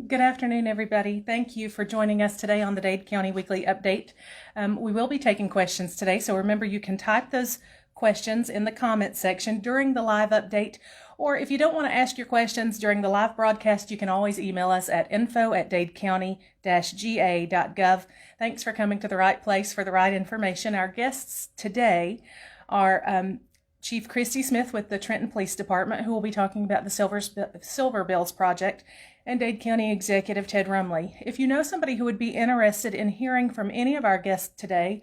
Good afternoon, everybody. Thank you for joining us today on the Dade County Weekly Update. We will be taking questions today, so remember you can type those questions in the comment section during the live update, or if you don't want to ask your questions during the live broadcast, you can always email us at info@dadecounty-ga.gov. Thanks for coming to the right place for the right information. Our guests today are Chief Christy Smith with the Trenton Police Department, who will be talking about the Silver Bills project, and Dade County Executive Ted Rumley. If you know somebody who would be interested in hearing from any of our guests today,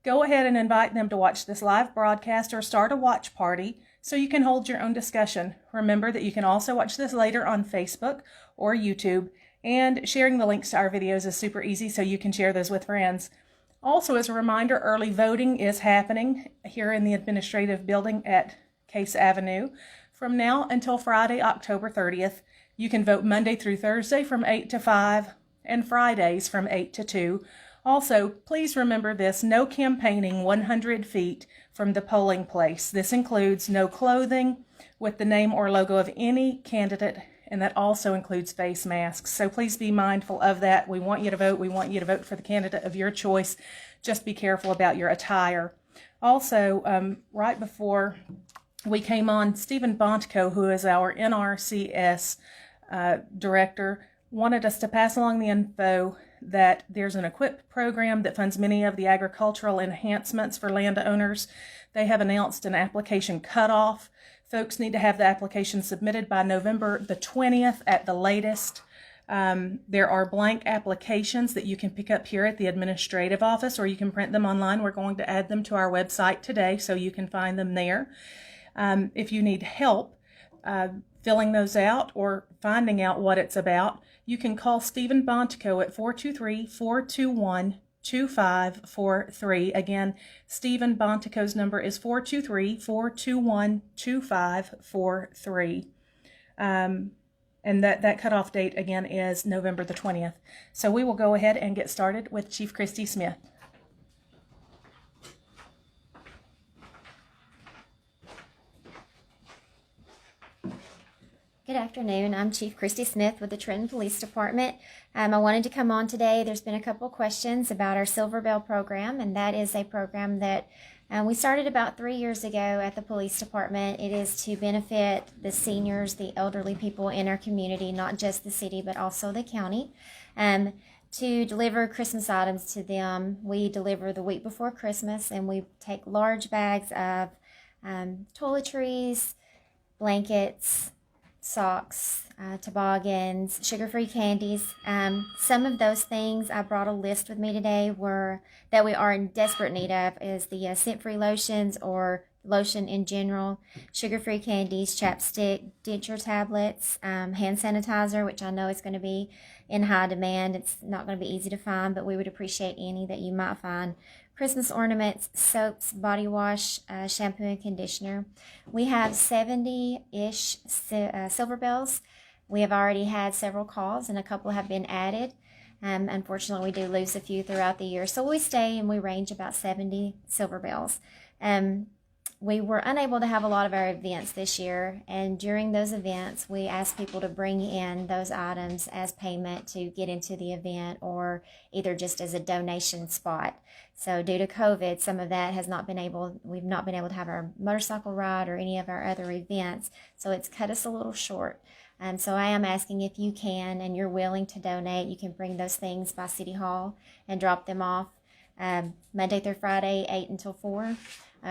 go ahead and invite them to watch this live broadcast or start a watch party so you can hold your own discussion. Remember that you can also watch this later on Facebook or YouTube, and sharing the links to our videos is super easy, so you can share those with friends. Also, as a reminder, early voting is happening here in the administrative building at Case Avenue from now until Friday, October 30th. You can vote Monday through Thursday from 8 to 5 and Fridays from 8 to 2. Also, please remember this: no campaigning 100 feet from the polling place. This includes no clothing with the name or logo of any candidate, and that also includes face masks. So please be mindful of that. We want you to vote. We want you to vote for the candidate of your choice. Just be careful about your attire. Also, right before we came on, Stephen Bontko, who is our NRCS director, wanted us to pass along the info that there's an EQUIP program that funds many of the agricultural enhancements for landowners. They have announced an application cutoff. Folks need to have the application submitted by November the 20th at the latest. There are blank applications that you can pick up here at the administrative office, or you can print them online. We're going to add them to our website today, so you can find them there. If you need help filling those out or finding out what it's about, you can call Stephen Bontko at 423-421-2543. Again, Stephen Bontko's number is 423-421-2543. And that cutoff date, again, is November the 20th. So we will go ahead and get started with Chief Christy Smith. Good afternoon. I'm Chief Christy Smith with the Trenton Police Department. I wanted to come on today. There's been a couple questions about our Silver Bell program, and that is a program that we started about 3 years ago at the police department. It is to benefit the seniors, the elderly people in our community, not just the city, but also the county. To deliver Christmas items to them. We deliver the week before Christmas, and we take large bags of toiletries, blankets, socks, toboggans, sugar-free candies. Some of those things I brought a list with me today that we are in desperate need of is the scent-free lotions or lotion in general, sugar-free candies, chapstick, denture tablets, hand sanitizer, which I know is going to be in high demand. It's not going to be easy to find, but we would appreciate any that you might find. Christmas ornaments, soaps, body wash, shampoo, and conditioner. We have 70-ish Silver Bells. We have already had several calls, and a couple have been added. Unfortunately, we do lose a few throughout the year, so we stay and we range about 70 Silver Bells. We were unable to have a lot of our events this year, and during those events, we asked people to bring in those items as payment to get into the event, or either just as a donation spot. So due to COVID, some of that we've not been able to have our motorcycle ride or any of our other events, so it's cut us a little short. So I am asking if you can and you're willing to donate, you can bring those things by City Hall and drop them off Monday through Friday, 8 until 4.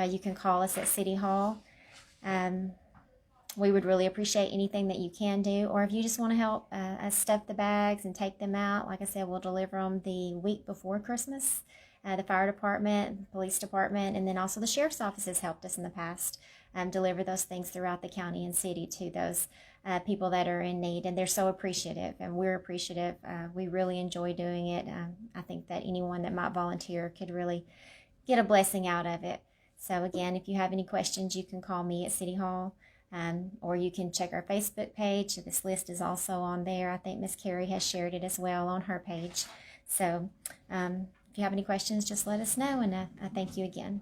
You can call us at City Hall. We would really appreciate anything that you can do, or if you just want to help us stuff the bags and take them out, like I said, we'll deliver them the week before Christmas. The fire department, the police department, and then also the sheriff's office has helped us in the past deliver those things throughout the county and city to those people that are in need, and they're so appreciative, and we're appreciative. We really enjoy doing it. I think that anyone that might volunteer could really get a blessing out of it. So again, if you have any questions, you can call me at City Hall, or you can check our Facebook page. This list is also on there. I think Miss Carey has shared it as well on her page. So if you have any questions, just let us know, and I thank you again.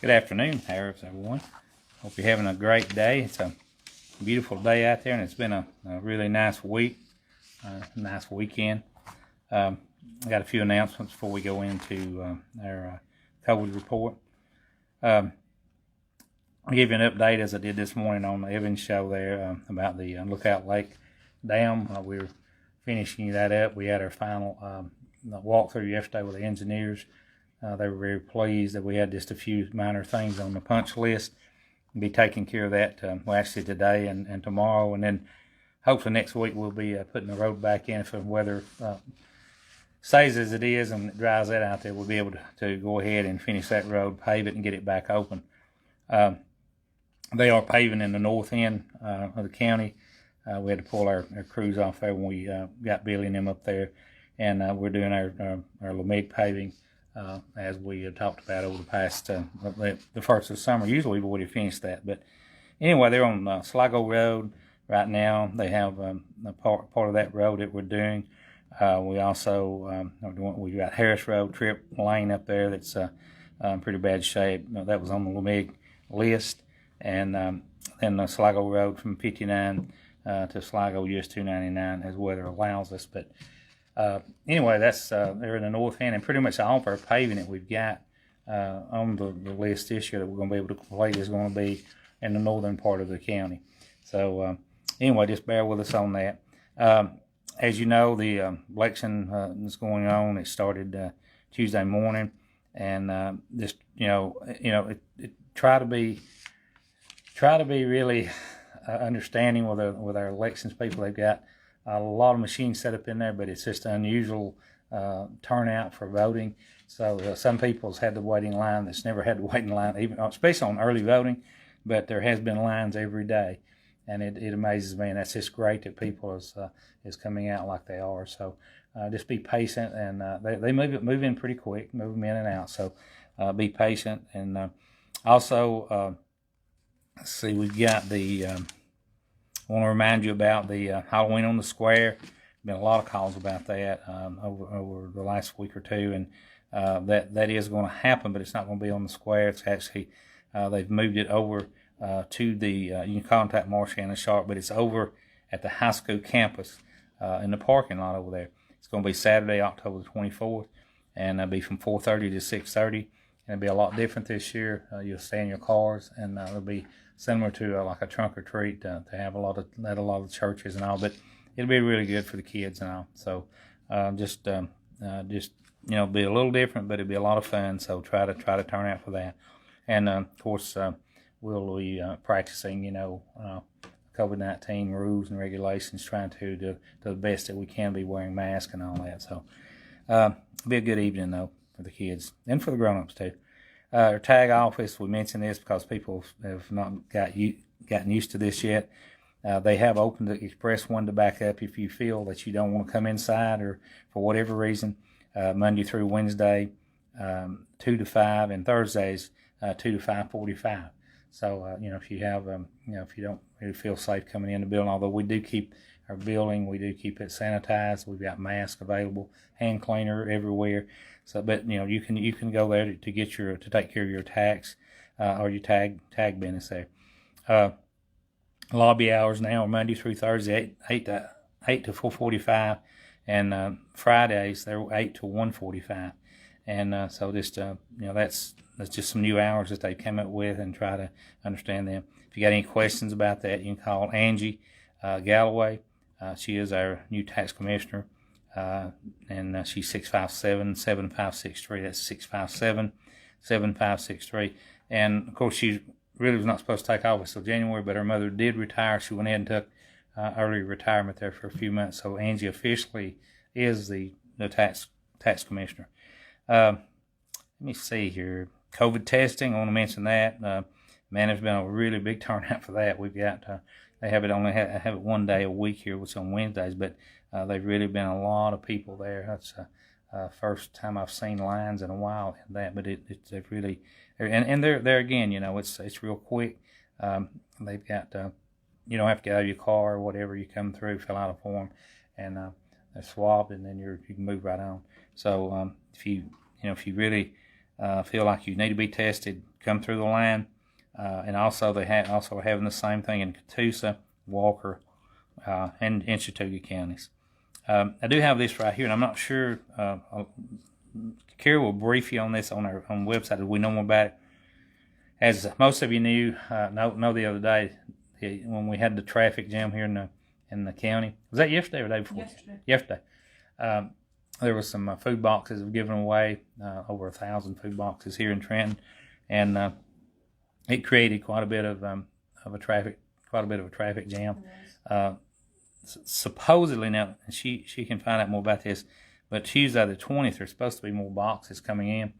Good afternoon, everyone. Hope you're having a great day. It's a beautiful day out there, and it's been a really nice week, nice weekend. I got a few announcements before we go into our COVID report. I'll give you an update as I did this morning on the Evans show there about the Lookout Lake Dam. We're finishing that up. We had our final walkthrough yesterday with the engineers. They were very pleased that we had just a few minor things on the punch list. We'll be taking care of that actually today and tomorrow, and then hopefully next week we'll be putting the road back in if the weather stays as it is and it dries that out there. We'll be able to go ahead and finish that road, pave it, and get it back open. They are paving in the north end of the county. We had to pull our crews off there when we got Billy and them up there, and we're doing our LeMig paving as we have talked about over the past the first of the summer. Usually we would have finished that, but anyway, they're on Sligo Road right now. They have a part of that road that we're doing. We also we got Harris Road Trip Lane up there that's in pretty bad shape. That was on the LeMig list, and then the Sligo Road from 59 to Sligo US 299 as weather allows us. But anyway, that's they're in the north end, and pretty much all of our paving that we've got on the list this year that we're going to be able to complete is going to be in the northern part of the county. So anyway, just bear with us on that. As you know, the election is going on. It started Tuesday morning, and just try to be really understanding with our elections people. They've got a lot of machines set up in there, but it's just unusual turnout for voting. So some people's had to wait in line that's never had to wait in line, even especially on early voting. But there has been lines every day, and it amazes me. And that's just great that people is coming out like they are. So just be patient, and they move in pretty quick, move them in and out. So be patient, and also let's see, we've got the. I want to remind you about the Halloween on the Square. Been a lot of calls about that over the last week or two, and that is going to happen, but it's not going to be on the square. It's actually they've moved it over to the you can contact Marcia and Sharp, but it's over at the high school campus in the parking lot over there. It's going to be Saturday, October the 24th, and it'll be from 4:30 to 6:30. And it'll be a lot different this year. You'll stay in your cars, and it'll be similar to like a trunk or treat to have a lot of churches and all, but it'll be really good for the kids and all. So just be a little different, but it'll be a lot of fun. So try to turn out for that, and of course we'll be practicing COVID-19 rules and regulations, trying to the best that we can be wearing masks and all that. So it'll be a good evening though for the kids and for the grown-ups too. Our tag office, we mentioned this because people have not gotten used to this yet. They have opened the express one to back up if you feel that you don't want to come inside or for whatever reason. Monday through Wednesday, 2 to 5, and Thursdays, 2 to 5:45. So if you have if you don't really feel safe coming in the building, although we do keep our building, we do keep it sanitized. We've got masks available, hand cleaner everywhere. So, but you can go there to get to take care of your tax or your tag business there. Lobby hours now are Monday through Thursday 8 to 4:45, and Fridays they're 8 to 1:45. And so just that's just some new hours that they came up with, and try to understand them. If you got any questions about that, you can call Angie Galloway. She is our new tax commissioner. And she's 657-7563. That's 657-7563. And of course, she really was not supposed to take office until January, but her mother did retire. She went ahead and took early retirement there for a few months. So Angie officially is the tax commissioner. Let me see here. COVID testing. I want to mention that. Man, there's been a really big turnout for that. We've got they have it one day a week here, which is on Wednesdays, but they've really been a lot of people there. That's first time I've seen lines in a while in that, but they've really, and they're again, it's real quick. They've got you don't have to get out of your car or whatever. You come through, fill out a form, and they're swabbed, and then you can move right on. So if you really feel like you need to be tested, come through the line. And also they also are having the same thing in Catoosa, Walker, and in Chattooga counties. I do have this right here, and I'm not sure. Carey will brief you on this on our website as we know more about it. As most of you know the other day when we had the traffic jam here in the county. Was that yesterday or the day before? Yesterday. There was some food boxes given away, over 1,000 food boxes here in Trenton, and it created quite a bit of a traffic jam. Supposedly now, she can find out more about this, but Tuesday the 20th there's supposed to be more boxes coming in.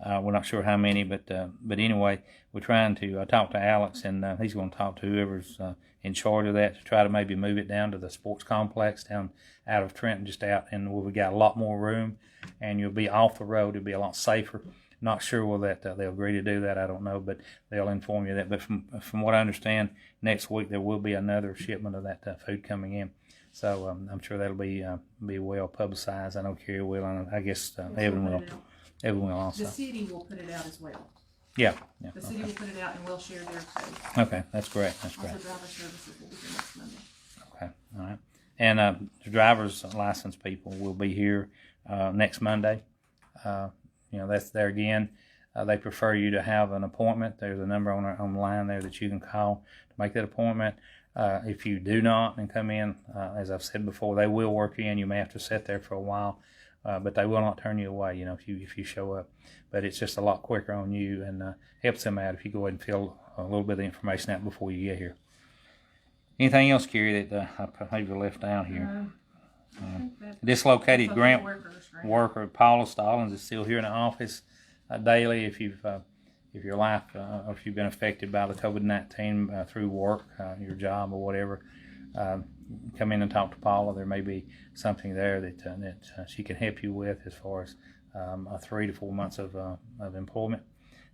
We're not sure how many, but anyway, we're trying to talk to Alex, and he's going to talk to whoever's in charge of that to try to maybe move it down to the sports complex down out of Trenton, just out, and where we got a lot more room, and you'll be off the road. It'll be a lot safer. Not sure will that they'll agree to do that. I don't know, but they'll inform you that. But from what I understand, next week there will be another shipment of that food coming in. So I'm sure that'll be well publicized. I know Carey will, and I guess Evan will. Evan will also. The city will put it out as well. Yeah. The city will put it out, and we'll share their code. Okay, that's great. That's great. Also, driver services will be here next Monday. Okay, all right. And the driver's license people will be here next Monday. That's there again. They prefer you to have an appointment. There's a number on the line there that you can call to make that appointment. If you do not and come in, as I've said before, they will work you in. You may have to sit there for a while, but they will not turn you away. If you show up. But it's just a lot quicker on you, and helps them out if you go ahead and fill a little bit of information out before you get here. Anything else, Carey, that I maybe left down here? Dislocated grant worker Paula Stallings is still here in the office daily. If your life or if you've been affected by the COVID-19 through work, your job or whatever, come in and talk to Paula. There may be something there that she can help you with as far as 3 to 4 months of employment.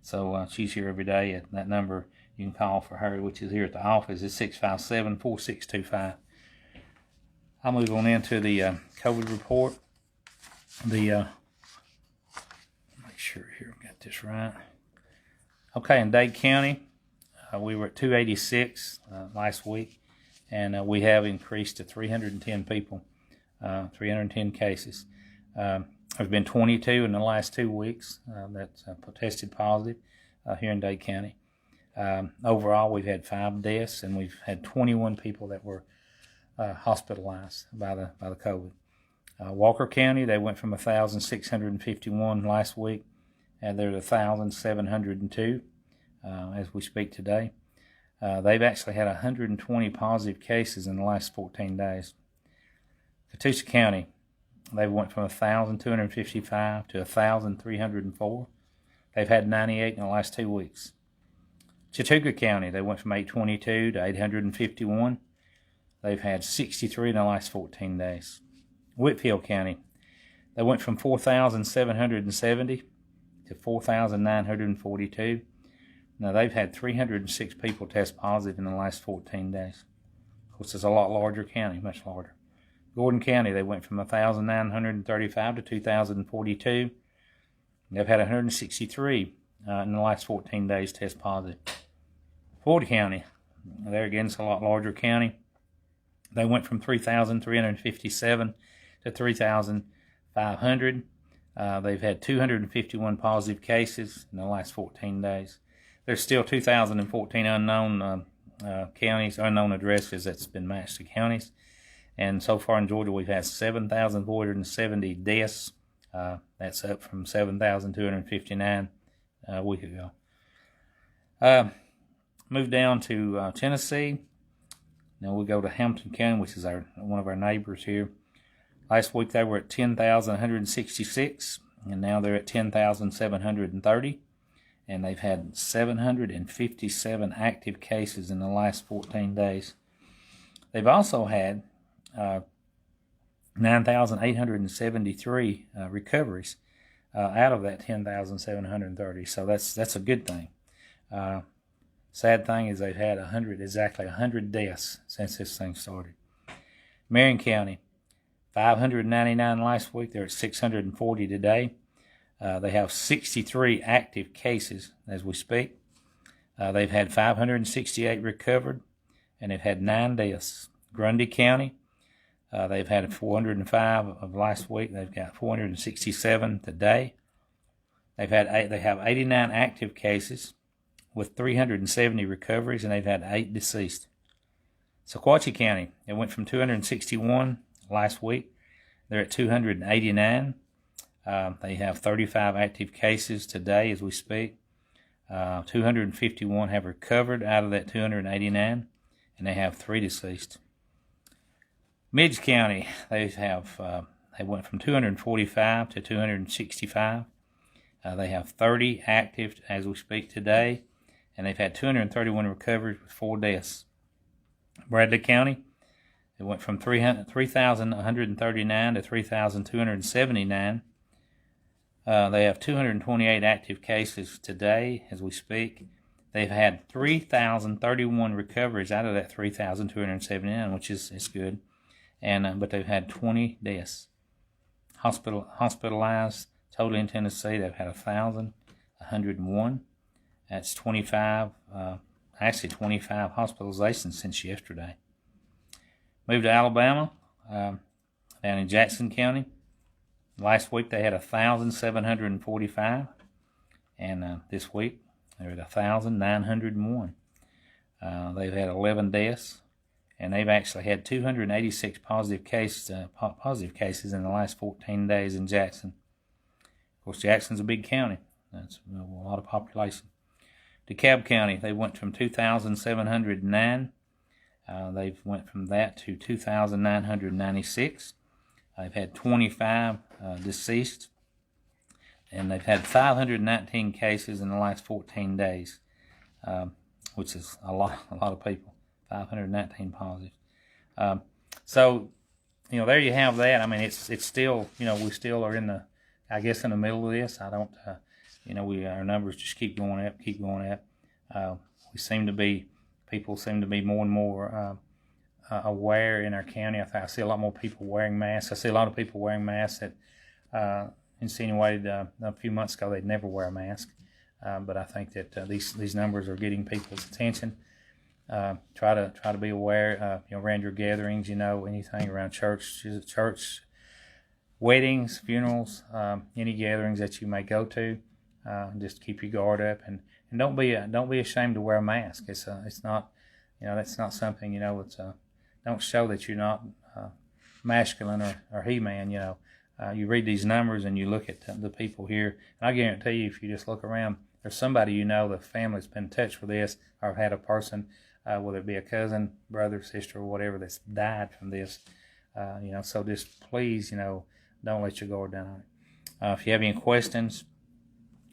So she's here every day. At that number you can call for her, which is here at the office, is 657-4625. I'll move on into the COVID report. Make sure here I got this right. Okay, in Dade County, we were at 286 last week, and we have increased to 310 people, 310 cases. There's been 22 in the last 2 weeks that's tested positive here in Dade County. Overall, we've had 5 deaths, and we've had 21 people that were hospitalized by the COVID. Walker County, they went from 1,651 last week, and they're 1,702 as we speak today. They've actually had 120 positive cases in the last 14 days. Catoosa County, they went from 1,255 to 1,304. They've had 98 in the last 2 weeks. Chattooga County, they went from 822 to 851. They've had 63 in the last 14 days. Whitfield County, they went from 4,770 to 4,942. Now, they've had 306 people test positive in the last 14 days. Of course, it's a lot larger county, much larger. Gordon County, they went from 1,935 to 2,042. They've had 163 in the last 14 days test positive. Ford County, there again, it's a lot larger county. They went from 3,357 to 3,500. They've had 251 positive cases in the last 14 days. There's still 2,014 unknown counties, unknown addresses that's been matched to counties. And so far in Georgia, we've had 7,470 deaths. That's up from 7,259 a week ago. Move down to Tennessee. Now we go to Hampton County, which is one of our neighbors here. Last week they were at 10,166, and now they're at 10,730. And they've had 757 active cases in the last 14 days. They've also had 9,873 recoveries out of that 10,730. So that's a good thing. Sad thing is they've had 100 deaths since this thing started. Marion County, 599 last week. They're at 640 today. They have 63 active cases as we speak. They've had 568 recovered, and they've had 9 deaths. Grundy County, they've had 405 of last week. They've got 467 today. They have 89 active cases with 370 recoveries, and they've had 8 deceased. Sequatchie County, it went from 261 last week. They're at 289. They have 35 active cases today as we speak. 251 have recovered out of that 289, and they have 3 deceased. Midge County, they went from 245 to 265. They have 30 active as we speak today, and they've had 231 recoveries with 4 deaths. Bradley County, it went from 3,139 to 3,279. They have 228 active cases today as we speak. They've had 3,031 recoveries out of that 3,279, which is good. And but they've had 20 deaths. Hospitalized total in Tennessee, they've had 1,101. That's 25 hospitalizations since yesterday. Moved to Alabama, down in Jackson County. Last week they had 1,745, and this week they're at 1,901. They've had 11 deaths, and they've actually had 286 positive cases in the last 14 days in Jackson. Of course, Jackson's a big county. That's a lot of population. DeKalb County, they went from 2,709. They've went from that to 2,996. They've had 25 deceased, and they've had 519 cases in the last 14 days, which is a lot of people. 519 positive. So, there you have that. I mean, it's still, we still are in the middle of this. I don't, our numbers just keep going up. People seem to be more and more aware in our county. I see a lot more people wearing masks. I see a lot of people wearing masks that insinuated a few months ago they'd never wear a mask. But I think that these numbers are getting people's attention. Try to be aware. Around your gatherings. Anything around church, weddings, funerals, any gatherings that you may go to. Just keep your guard up and don't be ashamed to wear a mask. It's not that's not something don't show that you're not masculine or he-man. You read these numbers and you look at the people here, and I guarantee you, if you just look around, there's somebody the family's been in touch with this, or had a person, whether it be a cousin, brother, sister, or whatever, that's died from this. So just please, don't let your guard down on it. If you have any questions,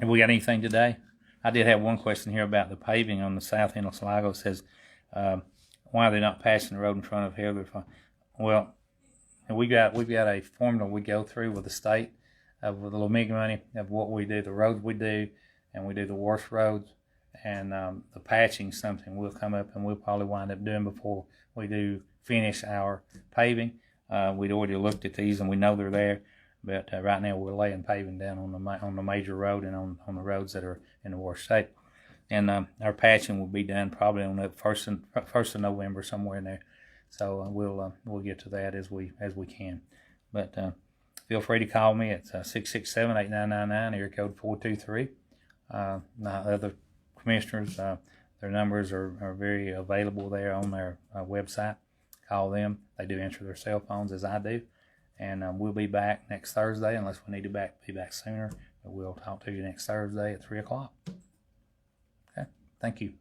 have we got anything today? I did have one question here about the paving on the south end of Sligo. It says, why are they not patching the road in front of Heather? Well, we've got a formula we go through with the state with the LMIG money of what we do, the roads we do, and we do the worst roads. And the patching is something we'll come up and we'll probably wind up doing before we do finish our paving. We'd already looked at these and we know they're there. But right now we're laying paving down on the major road and on the roads that are in the worst shape. And our patching will be done probably on the first of November, somewhere in there. So we'll get to that as we can. But feel free to call me at 667-8999, area code 423. Other commissioners, their numbers are very available there on their website. Call them. They do answer their cell phones as I do. And we'll be back next Thursday, unless we need to be back sooner. But we'll talk to you next Thursday at 3 o'clock. Okay, thank you.